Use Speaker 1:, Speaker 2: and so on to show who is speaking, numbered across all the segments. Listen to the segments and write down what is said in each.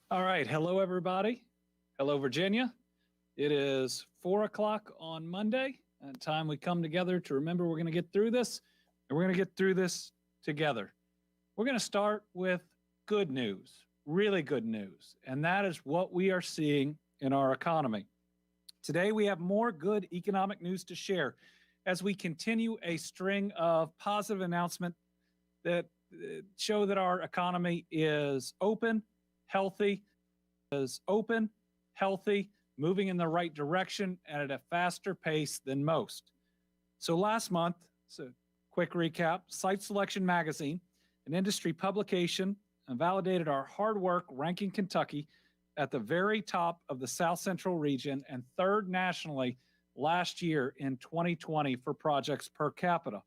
Speaker 1: All right. Hello, everybody. Hello, Virginia. It is 4 o'clock on Monday, and time we come together to remember we're going to get through this, and we're going to get through this together. We're going to start with good news, really good news, and that is what we are seeing in our economy. Today, we have more good economic news to share as we continue a string of positive announcements that show that our economy is open, healthy, moving in the right direction and at a faster pace than most. So last month, so quick recap, Site Selection Magazine, an industry publication, validated our hard work ranking Kentucky at the very top of the South Central region and third nationally last year in 2020 for projects per capita.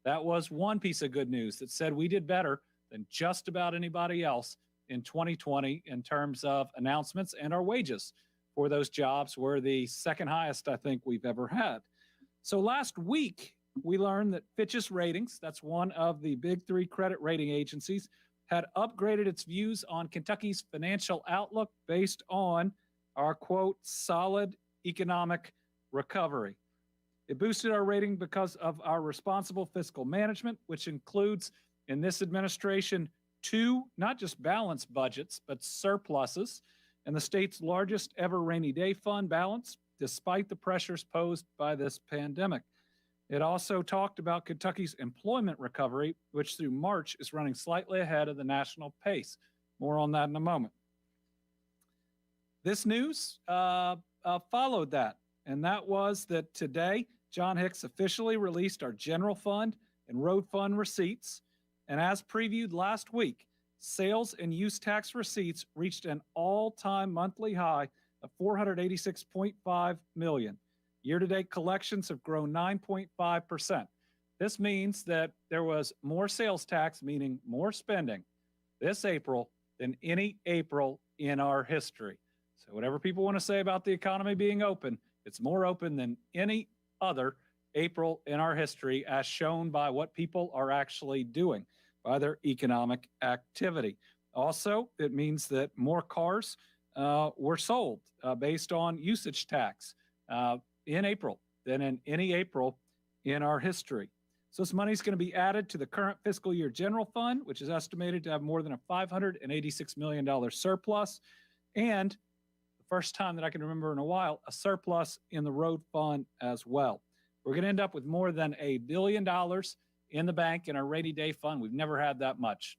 Speaker 1: That was one piece of good news that said we did better than just about anybody else in 2020 in terms of announcements, and our wages for those jobs were the second highest I think we've ever had. So last week, we learned that Fitch's Ratings, that's one of the big three credit rating agencies, had upgraded its views on Kentucky's financial outlook based on our, quote, solid economic recovery. It boosted our rating because of our responsible fiscal management, which includes, in this administration, two, not just balanced budgets, but surpluses, and the state's largest ever rainy day fund balance, despite the pressures posed by this pandemic. It also talked about Kentucky's employment recovery, which through March is running slightly ahead of the national pace. More on that in a moment. This news followed that, and that was that today, John Hicks officially released our general fund and road fund receipts. And as previewed last week, sales and use tax receipts reached an all-time monthly high of $486.5 million. Year-to-date collections have grown 9.5%. This means that there was more sales tax, meaning more spending, this April than any April in our history. So whatever people want to say about the economy being open, it's more open than any other April in our history, as shown by what people are actually doing, by their economic activity. Also, it means that more cars were sold based on usage tax in April than in any April in our history. So this money is going to be added to the current fiscal year general fund, which is estimated to have more than a $586 million surplus, and the first time that I can remember in a while, a surplus in the road fund as well. We're going to end up with more than $1 billion in the bank in our rainy day fund. We've never had that much.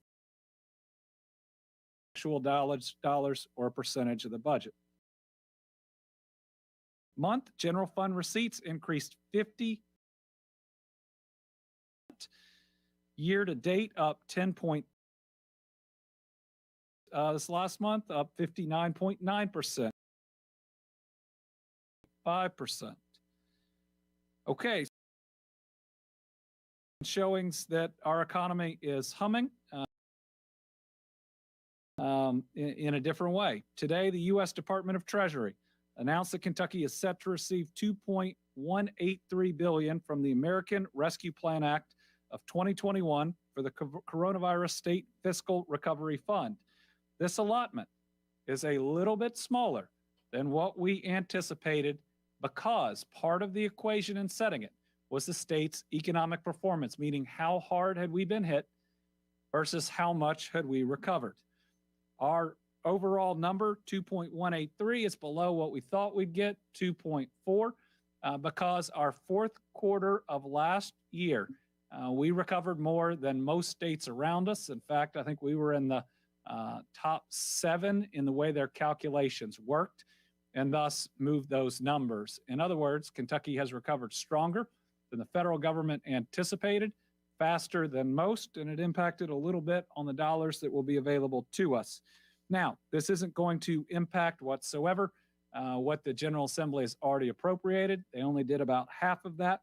Speaker 1: Actual dollars or a percentage of the budget. Month, general fund receipts increased 50%. Year to date, up 10. This last month, up 59.9%. 5%. Okay. Showings that our economy is humming in a different way. Today, the U.S. Department of Treasury announced that Kentucky is set to receive $2.183 billion from the American Rescue Plan Act of 2021 for the Coronavirus State Fiscal Recovery Fund. This allotment is a little bit smaller than what we anticipated because part of the equation in setting it was the state's economic performance, meaning how hard had we been hit versus how much had we recovered. Our overall number, 2.183, is below what we thought we'd get, 2.4, because our fourth quarter of last year, we recovered more than most states around us. In fact, I think we were in the top 7 in the way their calculations worked, and thus moved those numbers. In other words, Kentucky has recovered stronger than the federal government anticipated, faster than most, and it impacted a little bit on the dollars that will be available to us. Now, this isn't going to impact whatsoever what the General Assembly has already appropriated. They only did about half of that,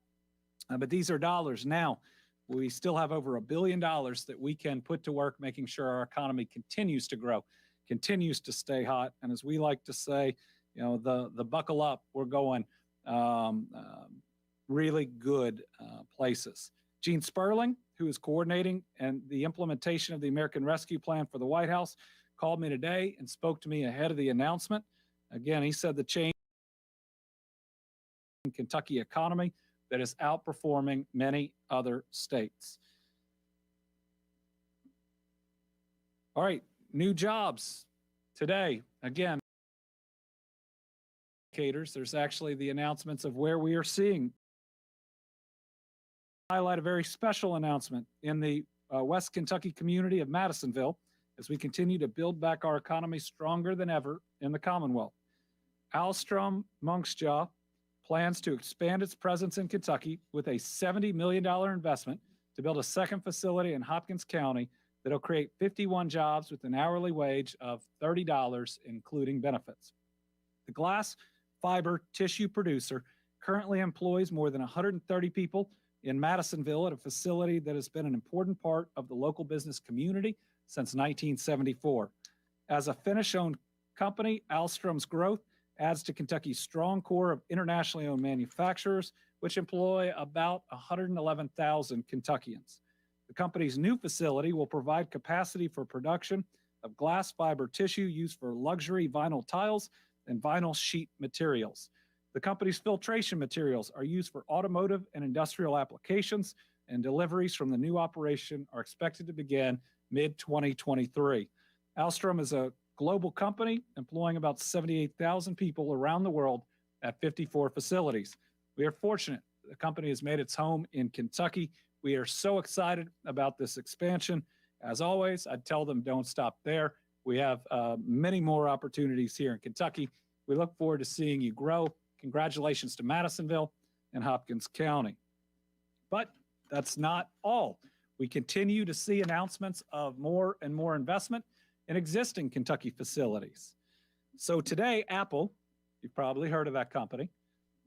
Speaker 1: but these are dollars. Now, we still have over $1 billion that we can put to work making sure our economy continues to grow, continues to stay hot, and as we like to say, you know, the buckle up, we're going really good places. Gene Sperling, who is coordinating and the implementation of the American Rescue Plan for the White House, called me today and spoke to me ahead of the announcement. Again, he said the change in Kentucky economy that is outperforming many other states. All right, new jobs today. Again, indicators. There's actually the announcements of where we are seeing. Highlight a very special announcement in the West Kentucky community of Madisonville as we continue to build back our economy stronger than ever in the Commonwealth. Alstrom Munksjaw plans to expand its presence in Kentucky with a $70 million investment to build a second facility in Hopkins County that'll create 51 jobs with an hourly wage of $30, including benefits. The glass fiber tissue producer currently employs more than 130 people in Madisonville at a facility that has been an important part of the local business community since 1974. As a Finnish-owned company, Alstrom's growth adds to Kentucky's strong core of internationally owned manufacturers, which employ about 111,000 Kentuckians. The company's new facility will provide capacity for production of glass fiber tissue used for luxury vinyl tiles and vinyl sheet materials. The company's filtration materials are used for automotive and industrial applications, and deliveries from the new operation are expected to begin mid-2023. Alstrom is a global company employing about 78,000 people around the world at 54 facilities. We are fortunate the company has made its home in Kentucky. We are so excited about this expansion. As always, I'd tell them don't stop there. We have many more opportunities here in Kentucky. We look forward to seeing you grow. Congratulations to Madisonville and Hopkins County. But that's not all. We continue to see announcements of more and more investment in existing Kentucky facilities. So today, Apple, you've probably heard of that company.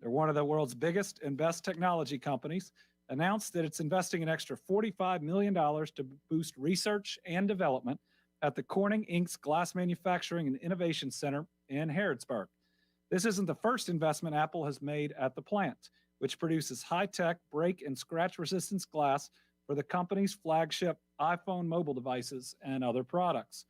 Speaker 1: They're one of the world's biggest and best technology companies, announced that it's investing an extra $45 million to boost research and development at the Corning Inks Glass Manufacturing and Innovation Center in Harrodsburg. This isn't the first investment Apple has made at the plant, which produces high-tech break and scratch resistance glass for the company's flagship iPhone mobile devices and other products.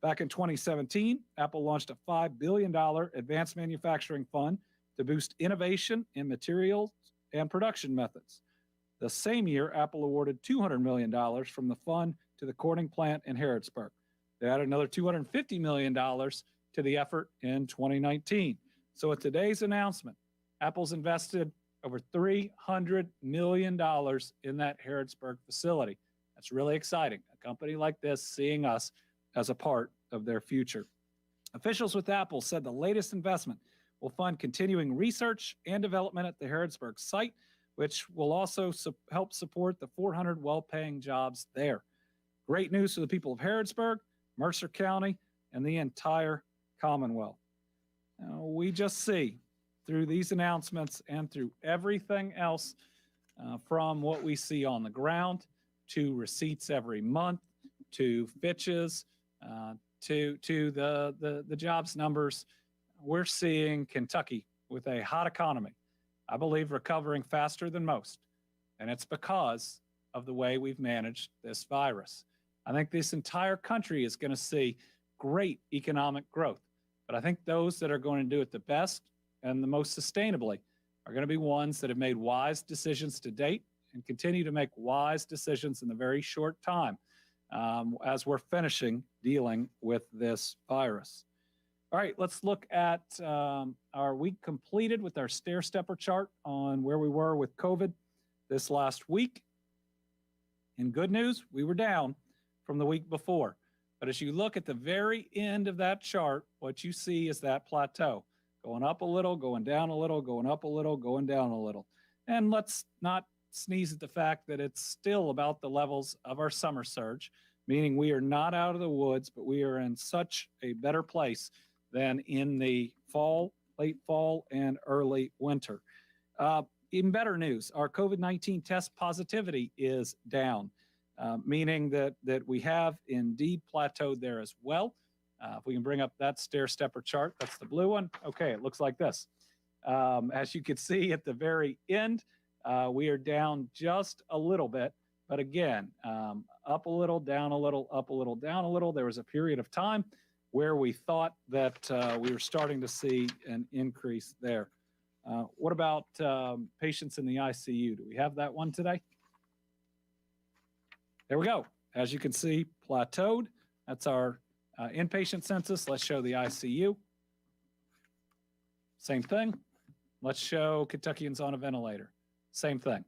Speaker 1: Back in 2017, Apple launched a $5 billion advanced manufacturing fund to boost innovation in materials and production methods. The same year, Apple awarded $200 million from the fund to the Corning plant in Harrodsburg. They added another $250 million to the effort in 2019. So with today's announcement, Apple's invested over $300 million in that Harrodsburg facility. That's really exciting. A company like this seeing us as a part of their future. Officials with Apple said the latest investment will fund continuing research and development at the Harrodsburg site, which will also help support the 400 well-paying jobs there. Great news for the people of Harrodsburg, Mercer County, and the entire Commonwealth. Now, we just see through these announcements and through everything else from what we see on the ground to receipts every month to Fitch's to the jobs numbers, we're seeing Kentucky with a hot economy, I believe recovering faster than most. And it's because of the way we've managed this virus. I think this entire country is going to see great economic growth. But I think those that are going to do it the best and the most sustainably are going to be ones that have made wise decisions to date and continue to make wise decisions in the very short time as we're finishing dealing with this virus. All right, let's look at our week completed with our stair-stepper chart on where we were with COVID this last week. In good news, we were down from the week before. But as you look at the very end of that chart, what you see is that plateau going up a little, going down a little, going up a little, going down a little. And let's not sneeze at the fact that it's still about the levels of our summer surge, meaning we are not out of the woods, but we are in such a better place than in the fall, late fall, and early winter. Even better news, our COVID-19 test positivity is down. Meaning that we have indeed plateaued there as well. If we can bring up that stair-stepper chart, that's the blue one. Okay, it looks like this. As you can see at the very end, we are down just a little bit, but again, up a little, down a little, up a little, down a little. There was a period of time where we thought that we were starting to see an increase there. What about patients in the ICU? Do we have that one today? There we go. As you can see, plateaued. That's our inpatient census. Let's show the ICU. Same thing. Let's show Kentuckians on a ventilator. Same thing.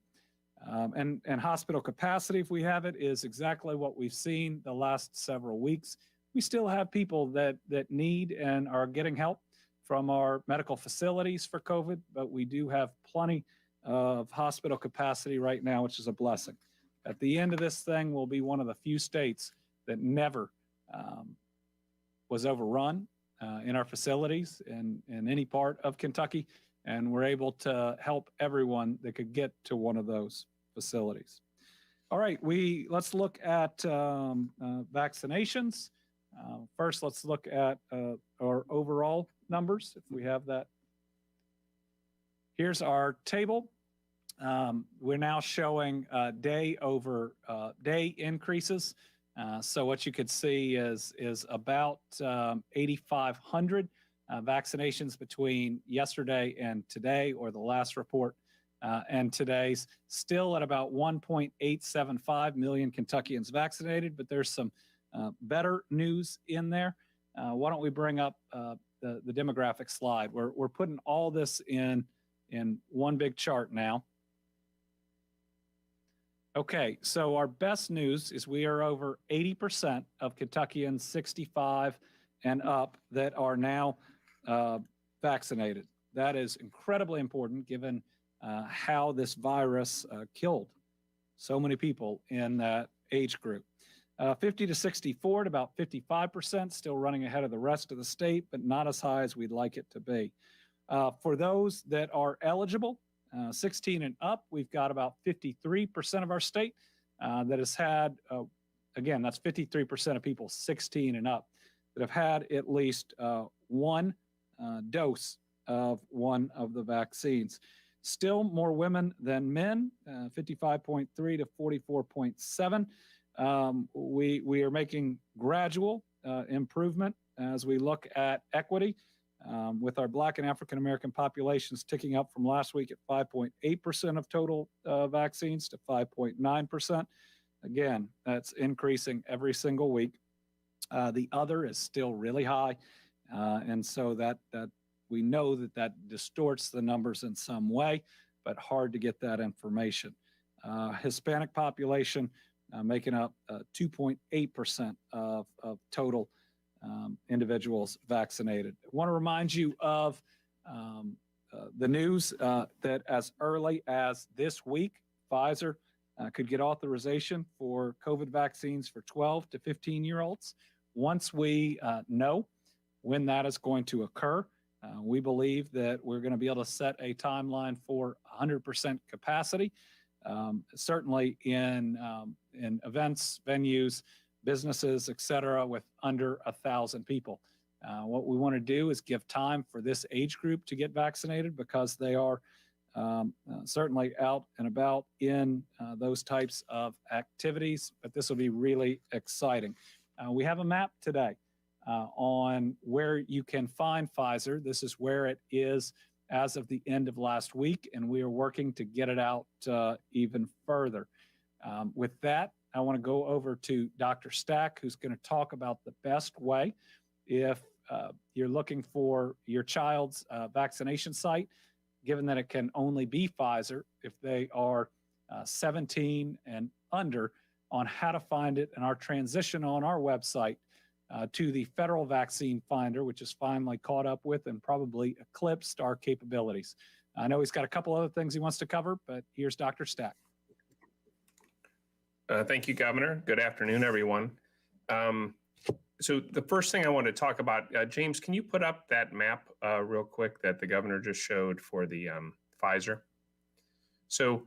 Speaker 1: And hospital capacity, if we have it, is exactly what we've seen the last several weeks. We still have people that need and are getting help from our medical facilities for COVID, but we do have plenty of hospital capacity right now, which is a blessing. At the end of this thing, we'll be one of the few states that never was overrun in our facilities in any part of Kentucky, and we're able to help everyone that could get to one of those facilities. All right, let's look at vaccinations. First, let's look at our overall numbers, if we have that. Here's our table. We're now showing day over day increases. So what you could see is about 8,500 vaccinations between yesterday and today, or the last report, and today's, still at about 1.875 million Kentuckians vaccinated, but there's some better news in there. Why don't we bring up the demographic slide? We're putting all this in one big chart now. Okay, so our best news is we are over 80% of Kentuckians 65 and up that are now vaccinated. That is incredibly important given how this virus killed so many people in that age group. 50 to 64 at about 55%, still running ahead of the rest of the state, but not as high as we'd like it to be. For those that are eligible, 16 and up, we've got about 53% of our state that has had, again, that's 53% of people 16 and up that have had at least one dose of one of the vaccines. Still more women than men, 55.3 to 44.7. We are making gradual improvement as we look at equity. With our Black and African American populations ticking up from last week at 5.8% of total vaccines to 5.9%. Again, that's increasing every single week. The other is still really high, and so that we know that distorts the numbers in some way, but hard to get that information. Hispanic population making up 2.8% of total individuals vaccinated. I want to remind you of the news that as early as this week, Pfizer could get authorization for COVID vaccines for 12 to 15-year-olds. Once we know when that is going to occur, we believe that we're going to be able to set a timeline for 100% capacity, certainly in events, venues, businesses, et cetera, with under 1,000 people. What we want to do is give time for this age group to get vaccinated because they are certainly out and about in those types of activities, but this will be really exciting. We have a map today on where you can find Pfizer. This is where it is as of the end of last week, and we are working to get it out even further. With that, I want to go over to Dr. Stack, who's going to talk about the best way if you're looking for your child's vaccination site, given that it can only be Pfizer if they are 17 and under, on how to find it and our transition on our website to the federal vaccine finder, which is finally caught up with and probably eclipsed our capabilities. I know he's got a couple other things he wants to cover, but here's Dr. Stack.
Speaker 2: Thank you, Governor. Good afternoon, everyone. So the first thing I want to talk about, James, can you put up that map real quick that the governor just showed for the Pfizer? So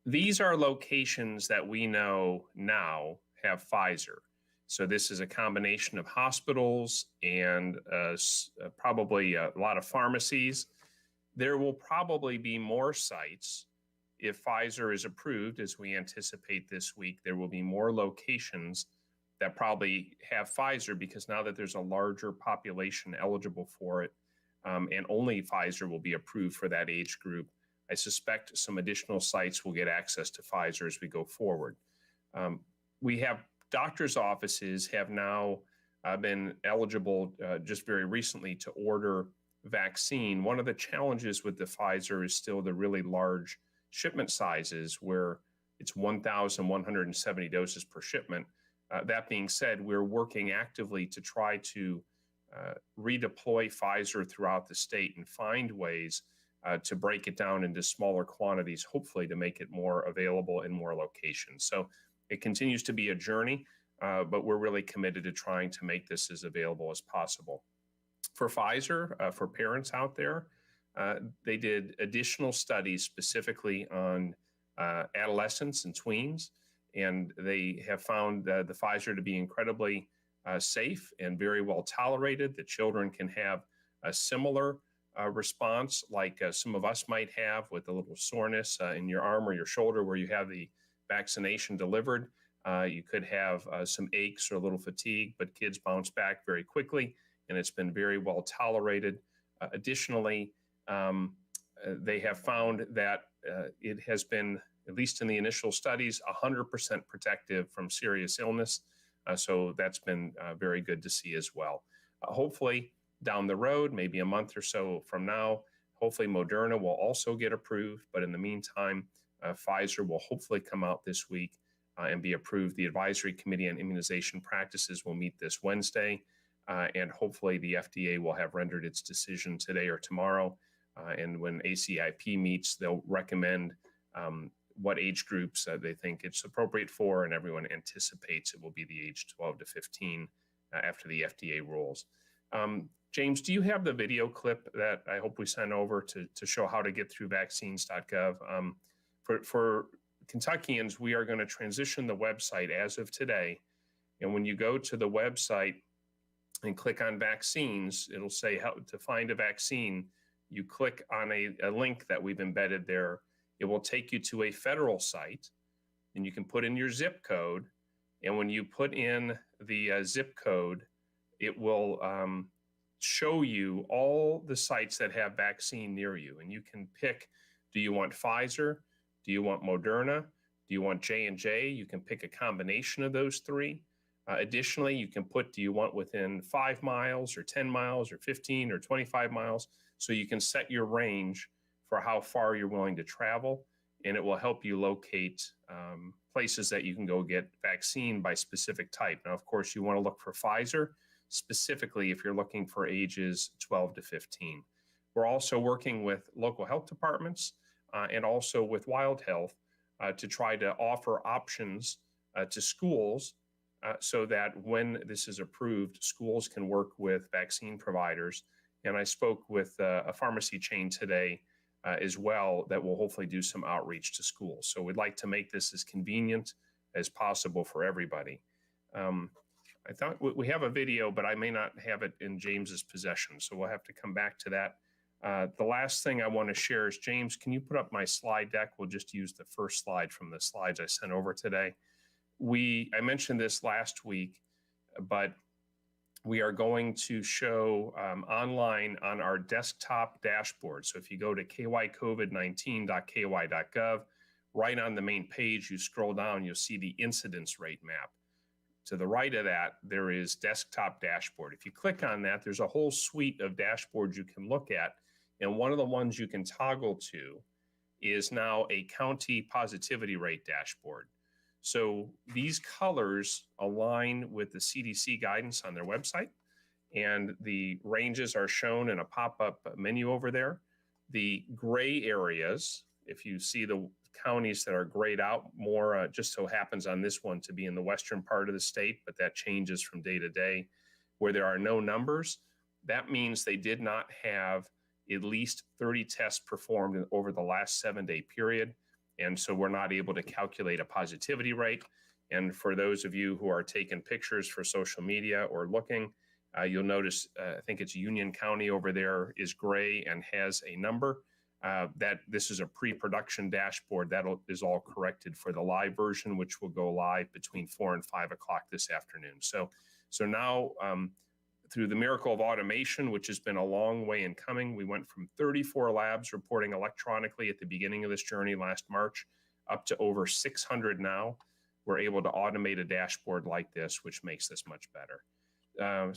Speaker 2: these are locations that we know now have Pfizer. So this is a combination of hospitals and probably a lot of pharmacies. There will probably be more sites. If Pfizer is approved, as we anticipate this week, there will be more locations that probably have Pfizer, because now that there's a larger population eligible for it, and only Pfizer will be approved for that age group, I suspect some additional sites will get access to Pfizer as we go forward. We have doctors' offices have now been eligible just very recently to order vaccine. One of the challenges with the Pfizer is still the really large shipment sizes, where it's 1,170 doses per shipment. That being said, we're working actively to try to redeploy Pfizer throughout the state and find ways to break it down into smaller quantities, hopefully to make it more available in more locations. So it continues to be a journey, but we're really committed to trying to make this as available as possible. For Pfizer, for parents out there, they did additional studies specifically on adolescents and tweens, and they have found the Pfizer to be incredibly safe and very well tolerated. The children can have a similar response like some of us might have with a little soreness in your arm or your shoulder where you have the vaccination delivered. You could have some aches or a little fatigue, but kids bounce back very quickly, and it's been very well tolerated. Additionally, they have found that it has been, at least in the initial studies, 100% protective from serious illness. So that's been very good to see as well. Hopefully down the road, maybe a month or so from now, hopefully Moderna will also get approved. But in the meantime, Pfizer will hopefully come out this week and be approved. The Advisory Committee on Immunization Practices will meet this Wednesday. And hopefully the FDA will have rendered its decision today or tomorrow. And when ACIP meets, they'll recommend what age groups they think it's appropriate for, and everyone anticipates it will be the age 12 to 15 after the FDA rules. James, do you have the video clip that I hope we sent over to show how to get through vaccines.gov? For Kentuckians, we are going to transition the website as of today. And when you go to the website and click on vaccines, it'll say how to find a vaccine. You click on a link that we've embedded there. It will take you to a federal site, and you can put in your zip code. And when you put in the zip code, it will show you all the sites that have vaccine near you. And you can pick, do you want Pfizer? Do you want Moderna? Do you want J&J? You can pick a combination of those three. Additionally, you can put, do you want within 5 miles or 10 miles or 15 or 25 miles? So you can set your range for how far you're willing to travel, and it will help you locate places that you can go get vaccine by specific type. Now, of course, you want to look for Pfizer, specifically if you're looking for ages 12 to 15. We're also working with local health departments and also with Wild Health to try to offer options to schools so that when this is approved, schools can work with vaccine providers. And I spoke with a pharmacy chain today as well that will hopefully do some outreach to schools. So we'd like to make this as convenient as possible for everybody. I thought we have a video, but I may not have it in James's possession, so we'll have to come back to that. The last thing I want to share is, James, can you put up my slide deck? We'll just use the first slide from the slides I sent over today. I mentioned this last week, but we are going to show online on our desktop dashboard. So if you go to kycovid19.ky.gov, right on the main page, you scroll down, you'll see the incidence rate map. To the right of that, there is desktop dashboard. If you click on that, there's a whole suite of dashboards you can look at. And one of the ones you can toggle to is now a county positivity rate dashboard. So these colors align with the CDC guidance on their website, and the ranges are shown in a pop-up menu over there. The gray areas, if you see the counties that are grayed out more, just so happens on this one to be in the western part of the state, but that changes from day to day, where there are no numbers, that means they did not have at least 30 tests performed over the last 7-day period. And so we're not able to calculate a positivity rate. And for those of you who are taking pictures for social media or looking, you'll notice, I think it's Union County over there is gray and has a number. that this is a pre-production dashboard that is all corrected for the live version, which will go live between 4 and 5 o'clock this afternoon. So now through the miracle of automation, which has been a long way in coming, we went from 34 labs reporting electronically at the beginning of this journey last March up to over 600 now. We're able to automate a dashboard like this, which makes this much better. I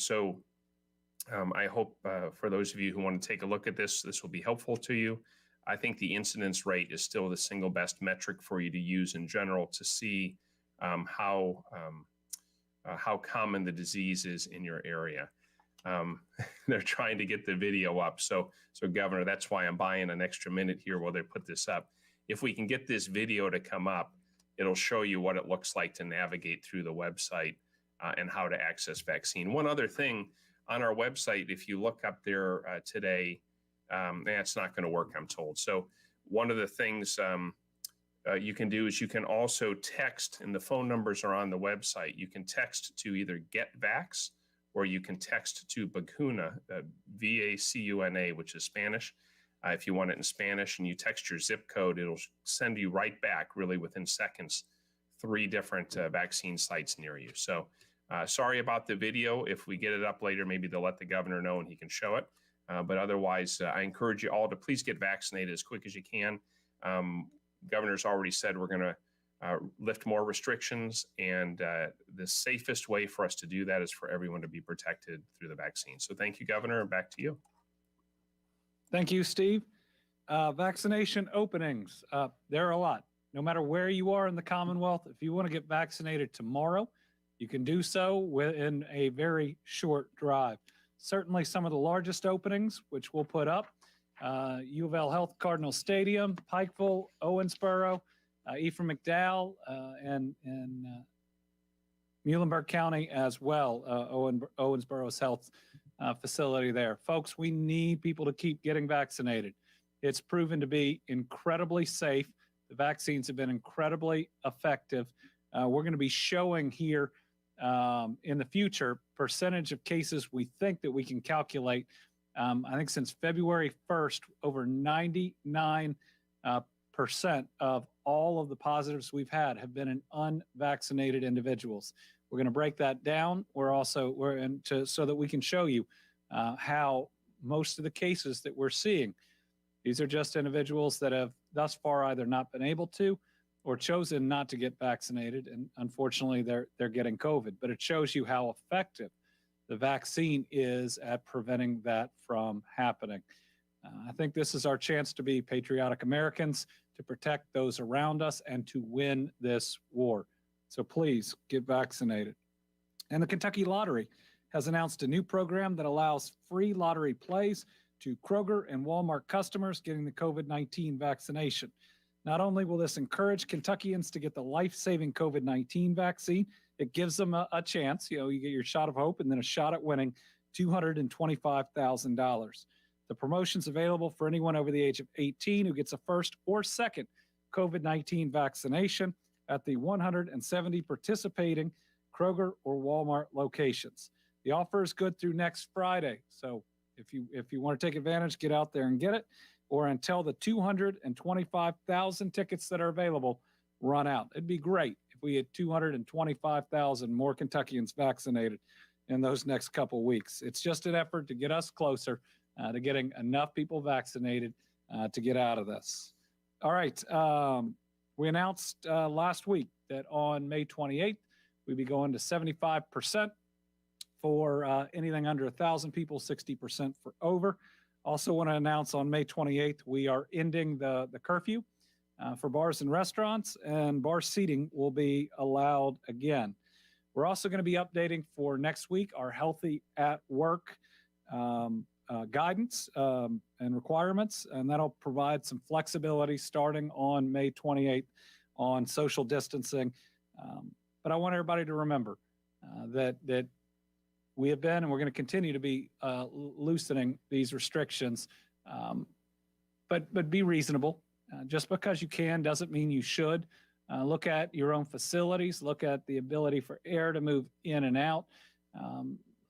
Speaker 2: hope for those of you who want to take a look at this, this will be helpful to you. I think the incidence rate is still the single best metric for you to use in general to see how common the disease is in your area. They're trying to get the video up. So Governor, that's why I'm buying an extra minute here while they put this up. If we can get this video to come up, it'll show you what it looks like to navigate through the website and how to access vaccine. One other thing, on our website, if you look up there today, it's not going to work, I'm told. So one of the things you can do is you can also text, and the phone numbers are on the website. You can text to either Get Vax, or you can text to Vacuna, V-A-C-U-N-A, which is Spanish. If you want it in Spanish and you text your zip code, it'll send you right back, really within seconds, 3 different vaccine sites near you. So sorry about the video. If we get it up later, maybe they'll let the governor know and he can show it. But otherwise, I encourage you all to please get vaccinated as quick as you can. Governor's already said we're going to lift more restrictions, and the safest way for us to do that is for everyone to be protected through the vaccine. So thank you, Governor, and back to you.
Speaker 1: Thank you, Steve. Vaccination openings, there are a lot. No matter where you are in the Commonwealth, if you want to get vaccinated tomorrow, you can do so within a very short drive. Certainly some of the largest openings, which we'll put up, U of L Health Cardinal Stadium, Pikeville, Owensboro, Ephraim McDowell, and Muhlenberg County as well, Owensboro's health facility there. Folks, we need people to keep getting vaccinated. It's proven to be incredibly safe. The vaccines have been incredibly effective. We're going to be showing here in the future percentage of cases we think that we can calculate. I think since February 1st, over 99% of all of the positives we've had have been in unvaccinated individuals. We're going to break that down. So that we can show you how most of the cases that we're seeing, these are just individuals that have thus far either not been able to or chosen not to get vaccinated, and unfortunately they're getting COVID. But it shows you how effective the vaccine is at preventing that from happening. I think this is our chance to be patriotic Americans, to protect those around us, and to win this war. So please get vaccinated. And the Kentucky Lottery has announced a new program that allows free lottery plays to Kroger and Walmart customers getting the COVID-19 vaccination. Not only will this encourage Kentuckians to get the life-saving COVID-19 vaccine, it gives them a chance. You get your shot of hope and then a shot at winning $225,000. The promotion's available for anyone over the age of 18 who gets a first or second COVID-19 vaccination at the 170 participating Kroger or Walmart locations. The offer is good through next Friday. So if you want to take advantage, get out there and get it, or until the 225,000 tickets that are available run out. It'd be great if we had 225,000 more Kentuckians vaccinated in those next couple weeks. It's just an effort to get us closer to getting enough people vaccinated to get out of this. All right. We announced last week that on May 28th, we'd be going to 75% for anything under 1,000 people, 60% for over. Also want to announce on May 28th, we are ending the curfew for bars and restaurants, and bar seating will be allowed again. We're also going to be updating for next week our Healthy at Work guidance and requirements, and that'll provide some flexibility starting on May 28th on social distancing. But I want everybody to remember that we have been and we're going to continue to be loosening these restrictions, but be reasonable. Just because you can doesn't mean you should. Look at your own facilities. Look at the ability for air to move in and out.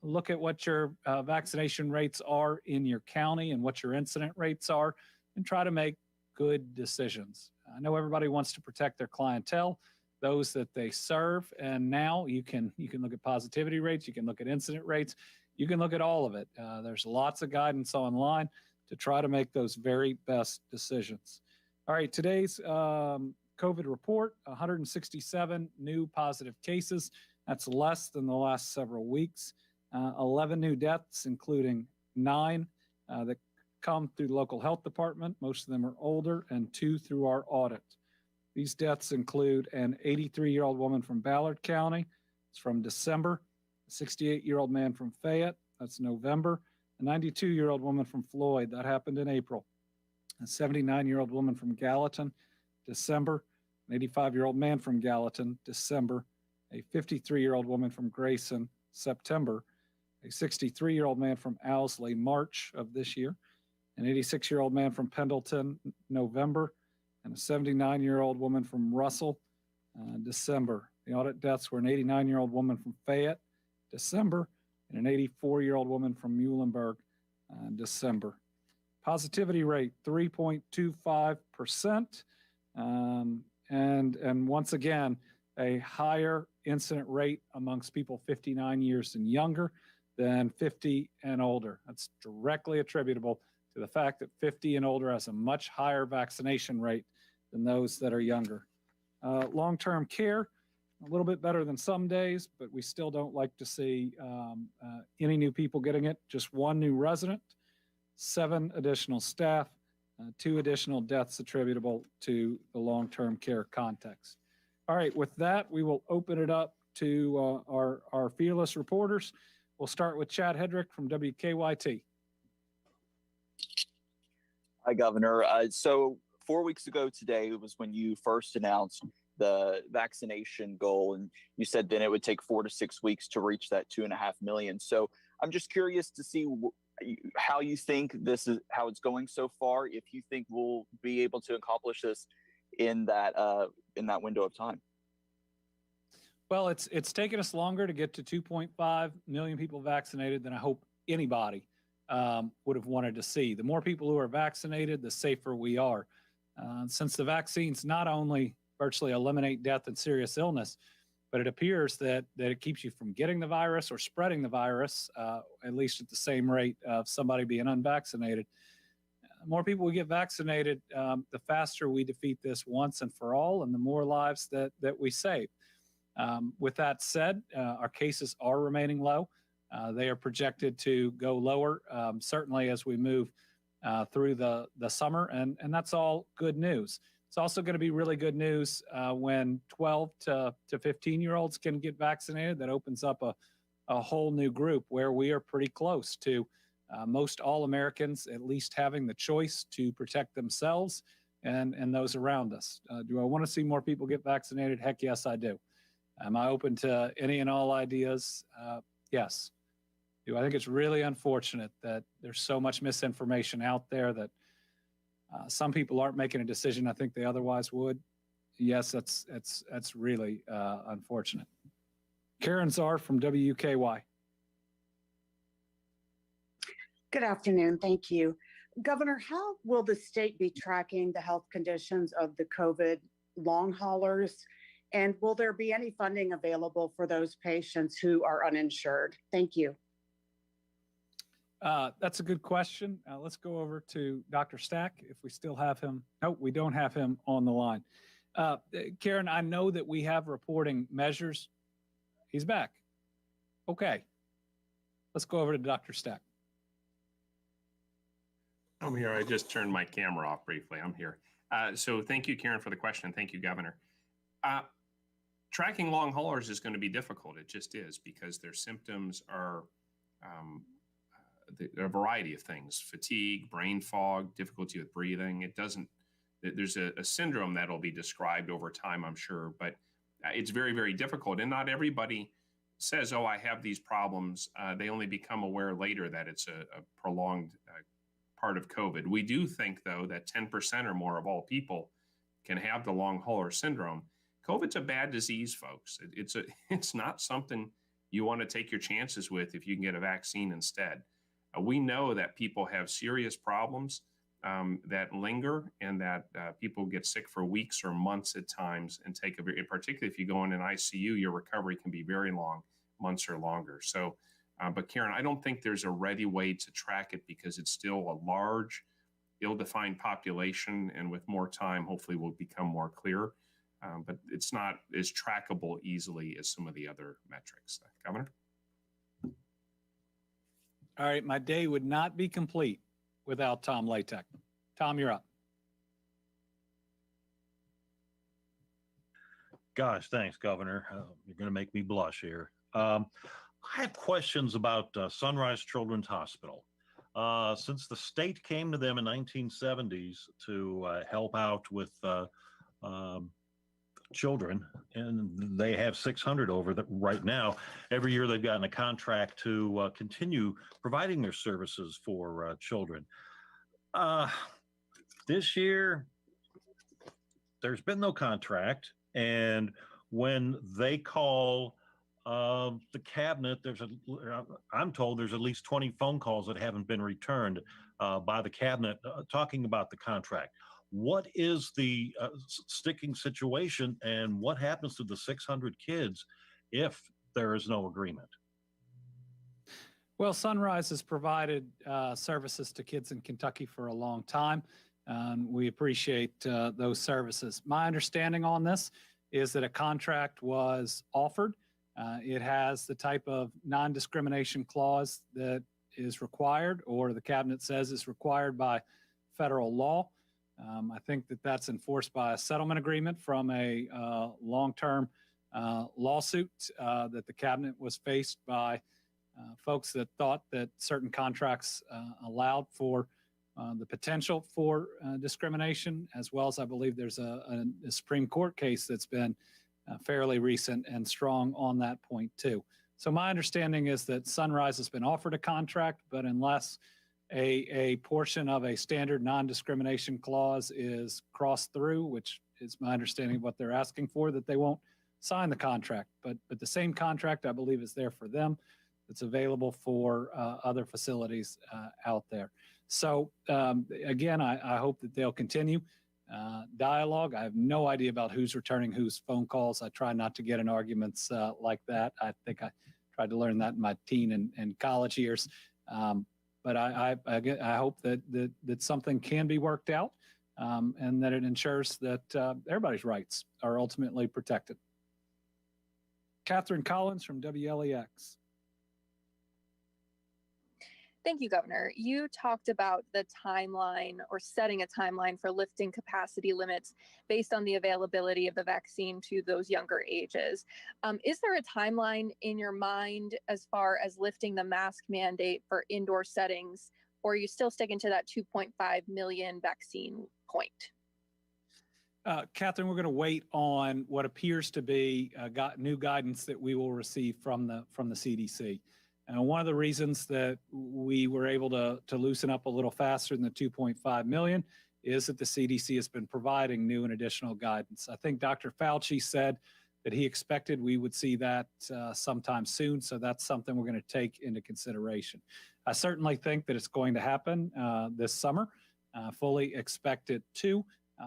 Speaker 1: Look at what your vaccination rates are in your county and what your incident rates are. and try to make good decisions. I know everybody wants to protect their clientele, those that they serve, and now you can look at positivity rates, you can look at incident rates, you can look at all of it. There's lots of guidance online to try to make those very best decisions. All right, today's COVID report, 167 new positive cases. That's less than the last several weeks. 11 new deaths, including 9 that come through the local health department. Most of them are older, and 2 through our audit. These deaths include an 83-year-old woman from Ballard County. It's from December. A 68-year-old man from Fayette. That's November. A 92-year-old woman from Floyd. That happened in April. A 79-year-old woman from Gallatin, December. An 85-year-old man from Gallatin, December. A 53-year-old woman from Grayson, September. A 63-year-old man from Owsley, March of this year. An 86-year-old man from Pendleton, November. And a 79-year-old woman from Russell, December. The audit deaths were an 89-year-old woman from Fayette, December, and an 84-year-old woman from Muhlenberg, December. Positivity rate, 3.25%. And once again, a higher incident rate amongst people 59 years and younger than 50 and older. That's directly attributable to the fact that 50 and older has a much higher vaccination rate than those that are younger. Long-term care, a little bit better than some days, but we still don't like to see any new people getting it. Just 1 new resident, 7 additional staff, 2 additional deaths attributable to the long-term care context. All right, with that, we will open it up to our fearless reporters. We'll start with Chad Hedrick from WKYT.
Speaker 3: Hi, Governor. So 4 weeks ago today was when you first announced the vaccination goal, and you said then it would take 4 to 6 weeks to reach that 2.5 million. So I'm just curious to see how you think this is, how it's going so far, if you think we'll be able to accomplish this in that window of time.
Speaker 1: Well, it's taken us longer to get to 2.5 million people vaccinated than I hope anybody would have wanted to see. The more people who are vaccinated, the safer we are. Since the vaccines not only virtually eliminate death and serious illness, but it appears that it keeps you from getting the virus or spreading the virus, at least at the same rate of somebody being unvaccinated. The more people we get vaccinated, the faster we defeat this once and for all, and the more lives that we save. With that said, our cases are remaining low. They are projected to go lower, certainly as we move through the summer, and that's all good news. It's also going to be really good news when 12 to 15-year-olds can get vaccinated. That opens up a whole new group where we are pretty close to most all Americans at least having the choice to protect themselves and those around us. Do I want to see more people get vaccinated? Heck yes, I do. Am I open to any and all ideas? Yes. I think it's really unfortunate that there's so much misinformation out there that some people aren't making a decision I think they otherwise would. Yes, that's really unfortunate. Karen Czar from WKY.
Speaker 4: Good afternoon. Thank you. Governor, how will the state be tracking the health conditions of the COVID long haulers? And will there be any funding available for those patients who are uninsured? Thank you.
Speaker 1: That's a good question. Let's go over to Dr. Stack if we still have him. No, we don't have him on the line. Karen, I know that we have reporting measures. He's back. Okay. Let's go over to Dr. Stack.
Speaker 2: I'm here. I just turned my camera off briefly. I'm here. So thank you, Karen, for the question. Thank you, Governor. Tracking long haulers is going to be difficult. It just is, because their symptoms are a variety of things: fatigue, brain fog, difficulty with breathing. There's a syndrome that'll be described over time, I'm sure, but it's very, very difficult. And not everybody says, oh, I have these problems. They only become aware later that it's a prolonged part of COVID. We do think, though, that 10% or more of all people can have the long hauler syndrome. COVID's a bad disease, folks. It's not something you want to take your chances with if you can get a vaccine instead. We know that people have serious problems that linger and that people get sick for weeks or months at times and take particularly if you go in an ICU, your recovery can be very long, months or longer. So, but Karen, I don't think there's a ready way to track it because it's still a large, ill-defined population, and with more time, hopefully will become more clear. But it's not as trackable easily as some of the other metrics. Governor?
Speaker 1: All right, my day would not be complete without Tom Latek. Tom, you're up.
Speaker 5: Gosh, thanks, Governor. You're going to make me blush here. I have questions about Sunrise Children's Hospital. Since the state came to them in 1970s to help out with children, and they have 600 over right now. Every year they've gotten a contract to continue providing their services for children. This year, there's been no contract, and when they call the cabinet, I'm told there's at least 20 phone calls that haven't been returned by the cabinet talking about the contract. What is the sticking situation, and what happens to the 600 kids if there is no agreement?
Speaker 1: Well, Sunrise has provided services to kids in Kentucky for a long time. We appreciate those services. My understanding on this is that a contract was offered. It has the type of non-discrimination clause that is required, or the cabinet says is required by federal law. I think that that's enforced by a settlement agreement from a long-term lawsuit that the cabinet was faced by folks that thought that certain contracts allowed for the potential for discrimination, as well as I believe there's a Supreme Court case that's been fairly recent and strong on that point too. So my understanding is that Sunrise has been offered a contract, but unless a portion of a standard non-discrimination clause is crossed through, which is my understanding of what they're asking for, that they won't sign the contract. But the same contract, I believe, is there for them. It's available for other facilities out there. So again, I hope that they'll continue dialogue. I have no idea about who's returning whose phone calls. I try not to get in arguments like that. I think I tried to learn that in my teen and college years. But I hope that something can be worked out and that it ensures that everybody's rights are ultimately protected. Catherine Collins from WLEX.
Speaker 6: Thank you, Governor. You talked about the timeline or setting a timeline for lifting capacity limits based on the availability of the vaccine to those younger ages. Is there a timeline in your mind as far as lifting the mask mandate for indoor settings, or are you still sticking to that 2.5 million vaccine point?
Speaker 1: Catherine, we're going to wait on what appears to be new guidance that we will receive from the CDC. One of the reasons that we were able to loosen up a little faster than the 2.5 million is that the CDC has been providing new and additional guidance. I think Dr. Fauci said that he expected we would see that sometime soon, so that's something we're going to take into consideration. I certainly think that it's going to happen this summer. Fully expect it to.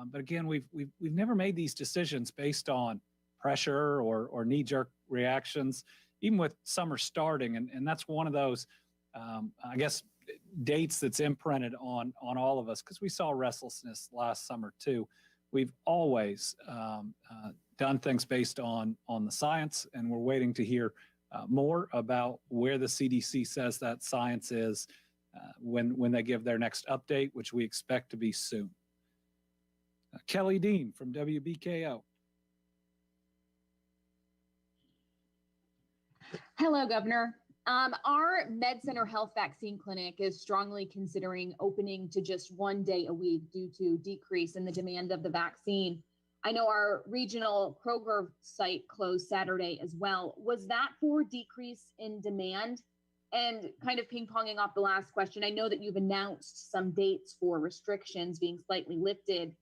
Speaker 1: But again, we've never made these decisions based on pressure or knee-jerk reactions, even with summer starting. And that's one of those, I guess, dates that's imprinted on all of us, because we saw restlessness last summer too. We've always done things based on the science, and we're waiting to hear more about where the CDC says that science is when they give their next update, which we expect to be soon. Kelly Dean from WBKO.
Speaker 7: Hello, Governor. Our Med Center Health Vaccine Clinic is strongly considering opening to just 1 day a week due to decrease in the demand of the vaccine. I know our regional Kroger site closed Saturday as well. Was that for decrease in demand? And kind of ping-ponging off the last question, I know that you've announced some dates for restrictions being slightly lifted.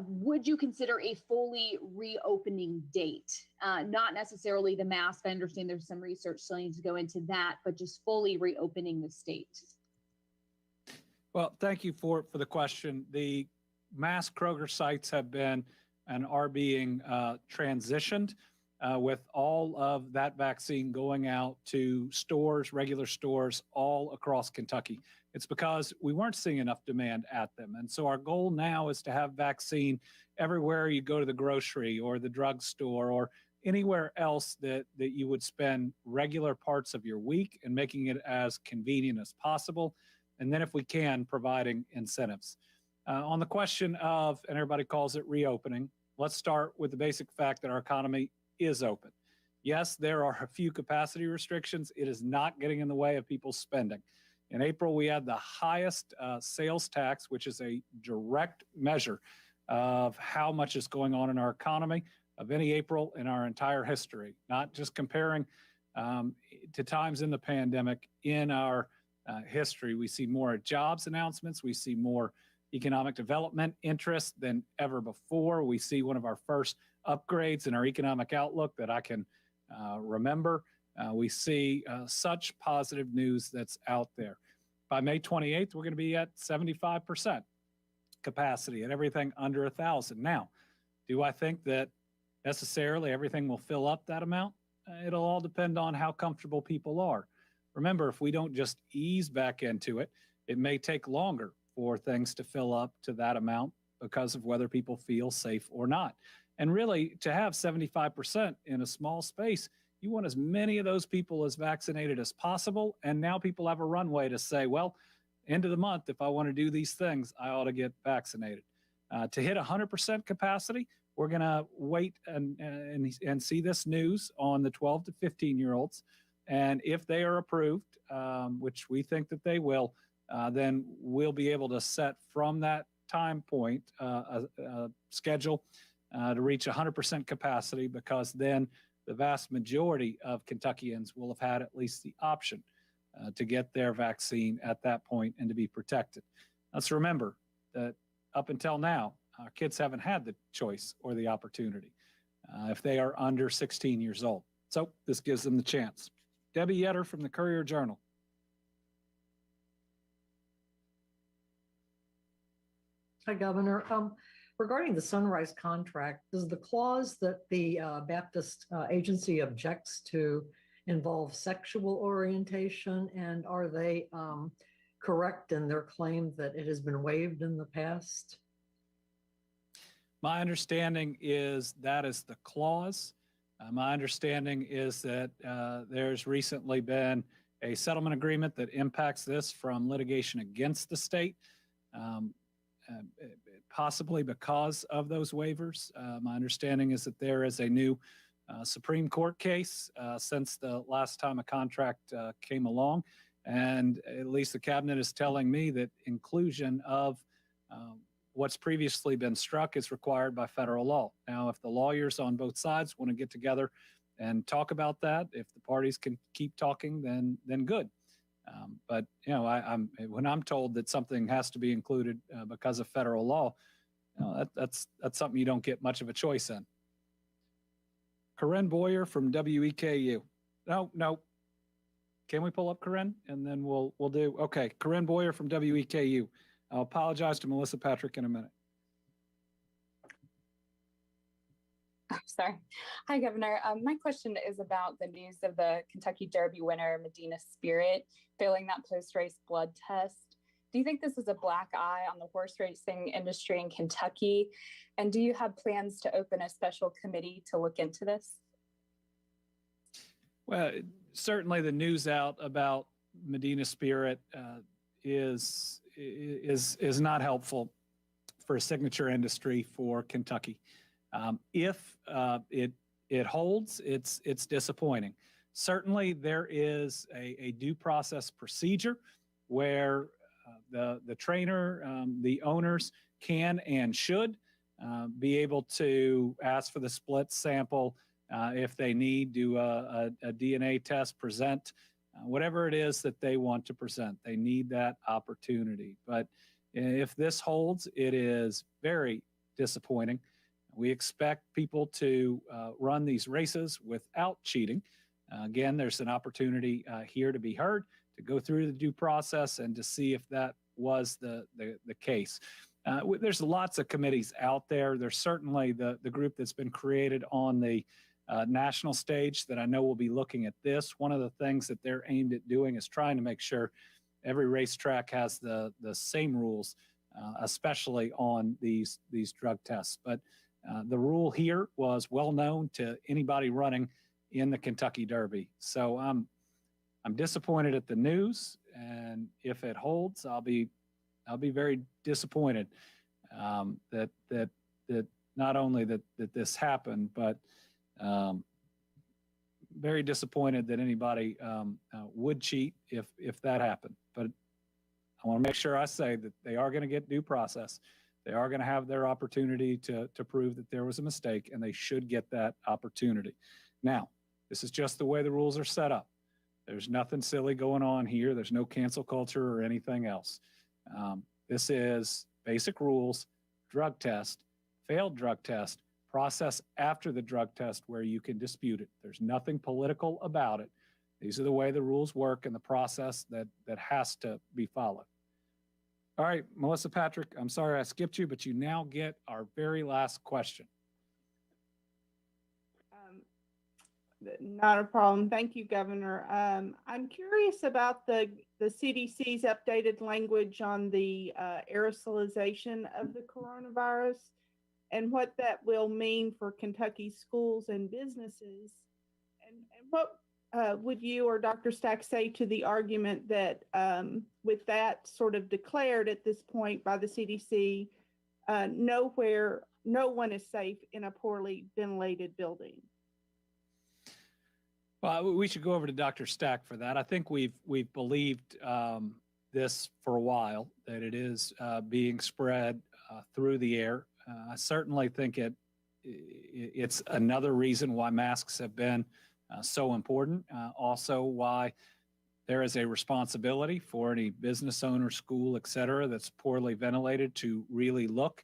Speaker 7: Would you consider a fully reopening date? Not necessarily the mask. I understand there's some research still needs to go into that, but just fully reopening the state.
Speaker 1: Well, thank you for the question. The mass Kroger sites have been and are being transitioned with all of that vaccine going out to stores, regular stores all across Kentucky. It's because we weren't seeing enough demand at them. And so our goal now is to have vaccine everywhere you go to the grocery or the drugstore or anywhere else that you would spend regular parts of your week, and making it as convenient as possible. And then if we can, providing incentives. On the question of, and everybody calls it reopening, let's start with the basic fact that our economy is open. Yes, there are a few capacity restrictions. It is not getting in the way of people's spending. In April, we had the highest sales tax, which is a direct measure of how much is going on in our economy, of any April in our entire history, not just comparing to times in the pandemic. In our history, we see more jobs announcements. We see more economic development interest than ever before. We see one of our first upgrades in our economic outlook that I can remember. We see such positive news that's out there. By May 28th, we're going to be at 75% capacity at everything under 1,000. Now, do I think that necessarily everything will fill up that amount? It'll all depend on how comfortable people are. Remember, if we don't just ease back into it, it may take longer for things to fill up to that amount because of whether people feel safe or not. And really, to have 75% in a small space, you want as many of those people as vaccinated as possible. And now people have a runway to say, well, end of the month, if I want to do these things, I ought to get vaccinated. To hit 100% capacity, we're going to wait and see this news on the 12 to 15-year-olds. And if they are approved, which we think that they will, then we'll be able to set from that time point a schedule to reach 100% capacity, because then the vast majority of Kentuckians will have had at least the option to get their vaccine at that point and to be protected. Let's remember that up until now, our kids haven't had the choice or the opportunity if they are under 16 years old. So this gives them the chance. Debbie Yetter from the Courier-Journal.
Speaker 8: Hi, Governor. Regarding the Sunrise contract, does the clause that the Baptist agency objects to involve sexual orientation? And are they correct in their claim that it has been waived in the past?
Speaker 1: My understanding is that is the clause. My understanding is that there's recently been a settlement agreement that impacts this from litigation against the state. Possibly because of those waivers. My understanding is that there is a new Supreme Court case since the last time a contract came along. And at least the cabinet is telling me that inclusion of what's previously been struck is required by federal law. Now, if the lawyers on both sides want to get together and talk about that, if the parties can keep talking, then good. But you know, when I'm told that something has to be included because of federal law, you know, that's something you don't get much of a choice in. Corinne Boyer from WEKU. No. Can we pull up Corinne and then we'll do? Okay, Corinne Boyer from WEKU. I'll apologize to Melissa Patrick in a minute.
Speaker 9: Sorry. Hi, Governor. My question is about the news of the Kentucky Derby winner, Medina Spirit, failing that post-race blood test. Do you think this is a black eye on the horse racing industry in Kentucky? And do you have plans to open a special committee to look into this?
Speaker 1: Well, certainly the news out about Medina Spirit is not helpful for a signature industry for Kentucky. If it holds, it's disappointing. Certainly, there is a due process procedure where the trainer, the owners can and should be able to ask for the split sample if they need, do a DNA test, present whatever it is that they want to present. They need that opportunity. But if this holds, it is very disappointing. We expect people to run these races without cheating. Again, there's an opportunity here to be heard, to go through the due process and to see if that was the case. There's lots of committees out there. There's certainly the group that's been created on the national stage that I know will be looking at this. One of the things that they're aimed at doing is trying to make sure every racetrack has the same rules, especially on these drug tests. But the rule here was well known to anybody running in the Kentucky Derby. So I'm disappointed at the news, and if it holds, I'll be very disappointed that not only that this happened, but very disappointed that anybody would cheat if that happened. But I want to make sure I say that they are going to get due process. They are going to have their opportunity to prove that there was a mistake, and they should get that opportunity. Now, this is just the way the rules are set up. There's nothing silly going on here. There's no cancel culture or anything else. This is basic rules, drug test, failed drug test, process after the drug test where you can dispute it. There's nothing political about it. These are the way the rules work and the process that has to be followed. All right, Melissa Patrick, I'm sorry I skipped you, but you now get our very last question.
Speaker 10: Not a problem. Thank you, Governor. I'm curious about the CDC's updated language on the aerosolization of the coronavirus and what that will mean for Kentucky schools and businesses. And what would you or Dr. Stack say to the argument that with that sort of declared at this point by the CDC, no one is safe in a poorly ventilated building?
Speaker 1: Well, we should go over to Dr. Stack for that. I think we've believed this for a while, that it is being spread through the air. I certainly think it's another reason why masks have been so important. Also, why there is a responsibility for any business owner, school, et cetera, that's poorly ventilated to really look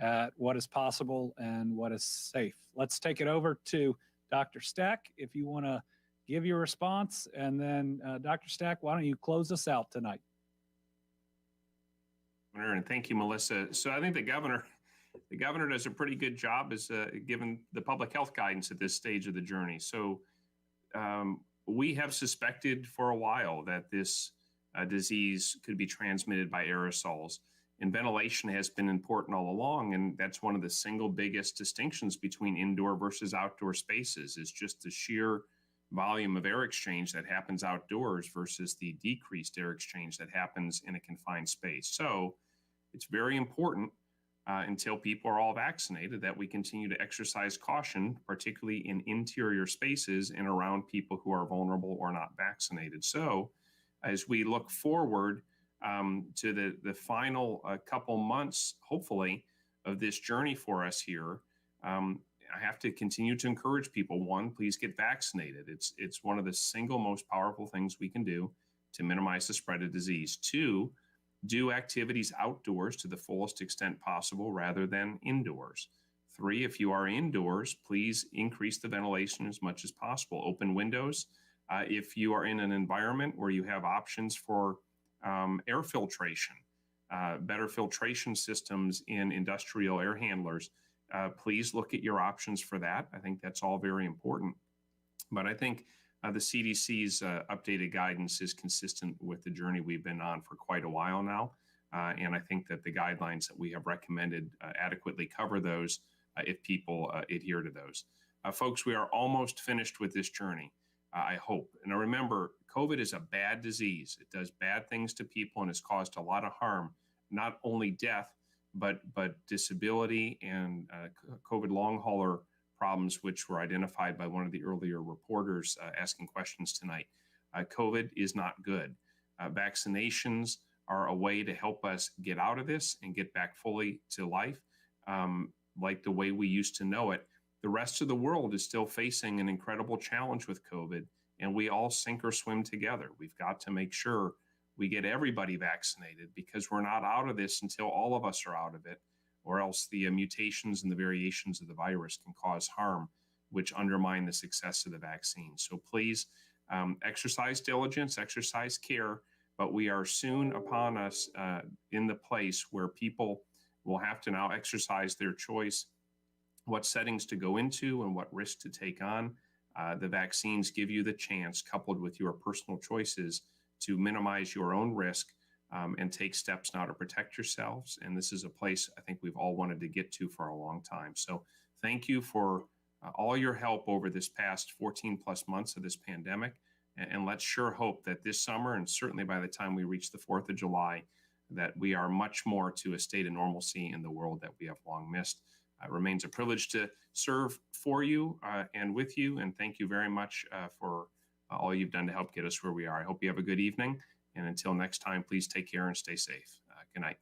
Speaker 1: at what is possible and what is safe. Let's take it over to Dr. Stack, if you want to give your response, and then Dr. Stack, why don't you close us out tonight?
Speaker 2: And thank you, Melissa. So I think the governor does a pretty good job as given the public health guidance at this stage of the journey. So we have suspected for a while that this disease could be transmitted by aerosols. And ventilation has been important all along, and that's one of the single biggest distinctions between indoor versus outdoor spaces, is just the sheer volume of air exchange that happens outdoors versus the decreased air exchange that happens in a confined space. So it's very important until people are all vaccinated that we continue to exercise caution, particularly in interior spaces and around people who are vulnerable or not vaccinated. So as we look forward to the final couple months, hopefully, of this journey for us here, I have to continue to encourage people. One, please get vaccinated. It's one of the single most powerful things we can do to minimize the spread of disease. Two, do activities outdoors to the fullest extent possible rather than indoors. Three, if you are indoors, please increase the ventilation as much as possible. Open windows. If you are in an environment where you have options for air filtration, better filtration systems in industrial air handlers, please look at your options for that. I think that's all very important. But I think the CDC's updated guidance is consistent with the journey we've been on for quite a while now. And I think that the guidelines that we have recommended adequately cover those if people adhere to those. Folks, we are almost finished with this journey, I hope. And remember, COVID is a bad disease. It does bad things to people and has caused a lot of harm, not only death, but disability and COVID long hauler problems, which were identified by one of the earlier reporters asking questions tonight. COVID is not good. Vaccinations are a way to help us get out of this and get back fully to life, like the way we used to know it. The rest of the world is still facing an incredible challenge with COVID, and we all sink or swim together. We've got to make sure we get everybody vaccinated, because we're not out of this until all of us are out of it, or else the mutations and the variations of the virus can cause harm, which undermine the success of the vaccine. So please exercise diligence, exercise care, but we are soon upon us in the place where people will have to now exercise their choice what settings to go into and what risks to take on. The vaccines give you the chance, coupled with your personal choices, to minimize your own risk and take steps now to protect yourselves. And this is a place I think we've all wanted to get to for a long time. So thank you for all your help over this past 14 plus months of this pandemic. And let's sure hope that this summer, and certainly by the time we reach the 4th of July, that we are much more to a state of normalcy in the world that we have long missed. It remains a privilege to serve for you and with you. And thank you very much for all you've done to help get us where we are. I hope you have a good evening. And until next time, please take care and stay safe. Good night.